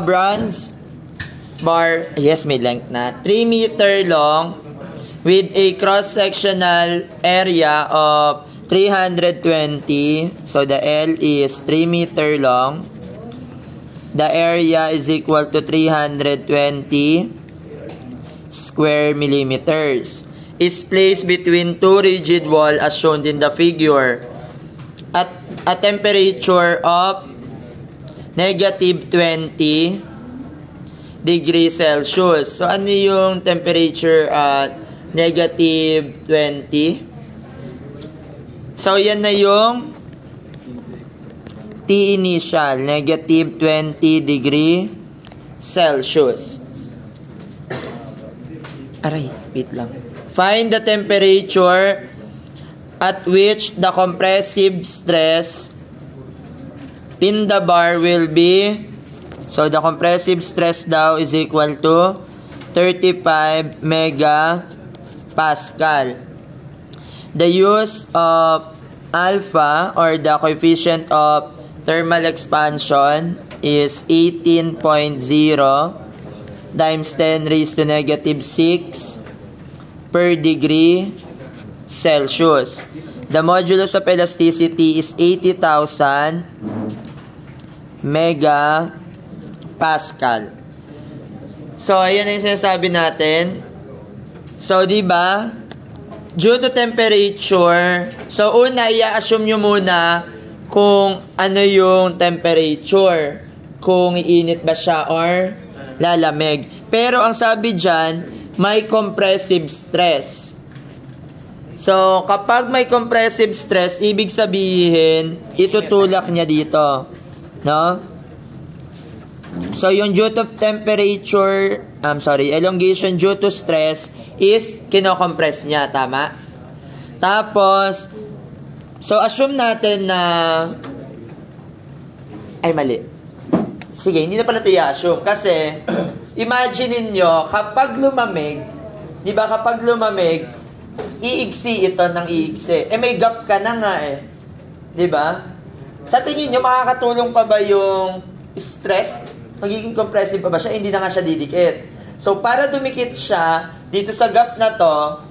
Bronze bar, yes, may length na, 3 meter long with a cross-sectional area of 320. So the L is 3 meter long. The area is equal to 320 square millimeters. Is placed between two rigid walls as shown in the figure at a temperature of negative 20 degrees Celsius. So, ano yung temperature at negative 20? So, yan na yung T initial, negative 20 degree Celsius. Aray, wait lang. Find the temperature at which the compressive stress in the bar will be, so the compressive stress daw is equal to 35 megapascal. The use of alpha or the coefficient of thermal expansion is 18.0 times 10 raised to negative 6 per degree Celsius. The modulus of elasticity is 80,000 megapascal. So, ayan na yung sinasabi natin. So, diba? Due to temperature, so una, i-assume nyo muna kung ano yung temperature. Kung iinit ba siya or lalamig. Pero, ang sabi dyan, may compressive stress. So, kapag may compressive stress, ibig sabihin, itutulak niya dito. No? So, yung due to temperature, elongation due to stress is kinocompress niya. Tama? Tapos, so, assume natin na, ay, mali. Sige, hindi na pala ito i-assume. Kasi, imagine niyo kapag lumamig, di ba kapag lumamig, iigsi ito ng iigsi. Eh, may gap ka na nga eh. Di ba? Sa tingin nyo, makakatulong pa ba yung stress? Magiging compressive pa ba siya? Hindi na nga siya didikit. So, para dumikit siya, dito sa gap na to,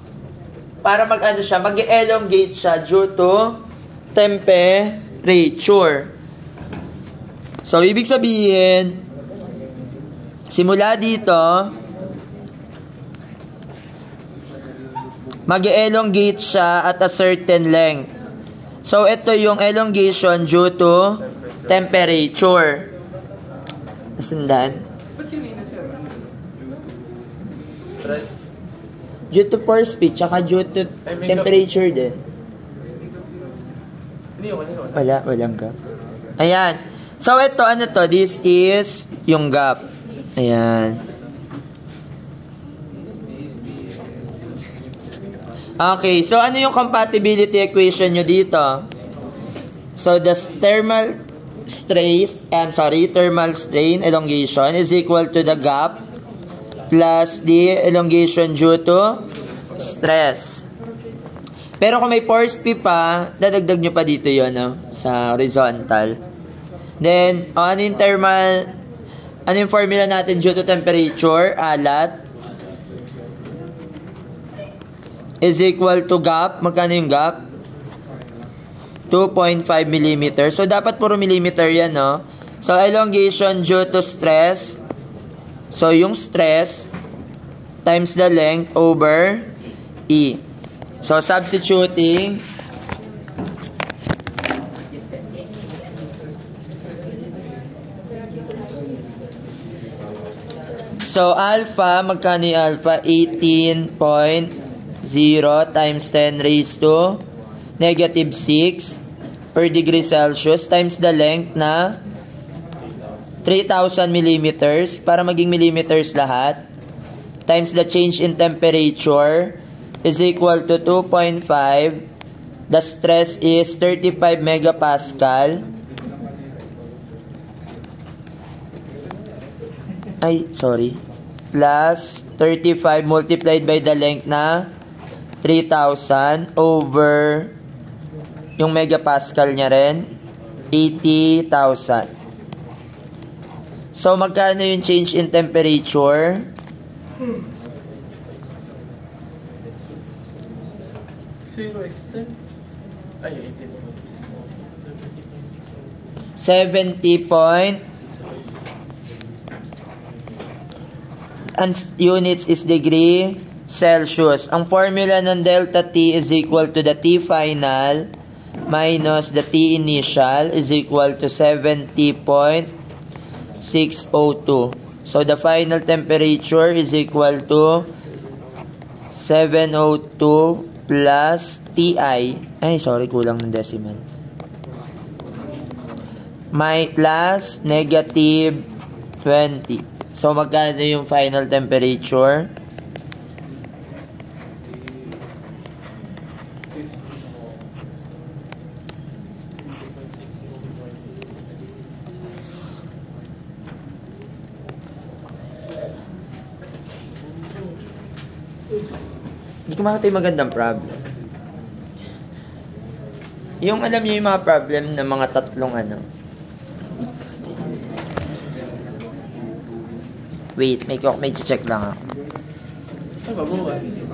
para mag-ano siya, mag-elongate siya due to temperature. So, ibig sabihin, simula dito, mag-elongate siya at a certain length. So, ito yung elongation due to temperature. Nasundan? Stress. Due to pore speed, tsaka due to temperature din. Walang gap. Ayan. So, ito, ano to? This is yung gap. Ayan. Okay, so ano yung compatibility equation nyo dito? So, the thermal strain elongation is equal to the gap plus the elongation due to stress. Pero kung may pore speed pa, dadagdag nyo pa dito yun, no? Sa horizontal. Then, ano yung formula natin due to temperature? Alat is equal to gap. Magkano yung gap? 2.5 mm. So, dapat puro millimeter yan, no? So, elongation due to stress. So, yung stress times the length over E. So, substituting. So, alpha, magkano yung alpha? 18.0 times 10 raised to negative 6 per degree Celsius times the length na 3,000 millimeters para maging millimeters lahat times the change in temperature is equal to 2.5. The stress is 35 megapascal. Plus 35 multiplied by the length na 3,000 over yung megapascal niya rin, 80,000. So, magkano yung change in temperature? Zero extent. Ay, 70 point. And units is degree Celsius. Ang formula ng delta T is equal to the T final minus the T initial is equal to 70.602. So, the final temperature is equal to 702 plus TI. Ay, sorry, kulang ng decimal. May plus negative 20. So, magkano yung final temperature? Hindi ko makita yung magandang problem. Yung alam niyo yung mga problem ng mga tatlong ano. Wait, may check lang ako. Ay, mabuhay.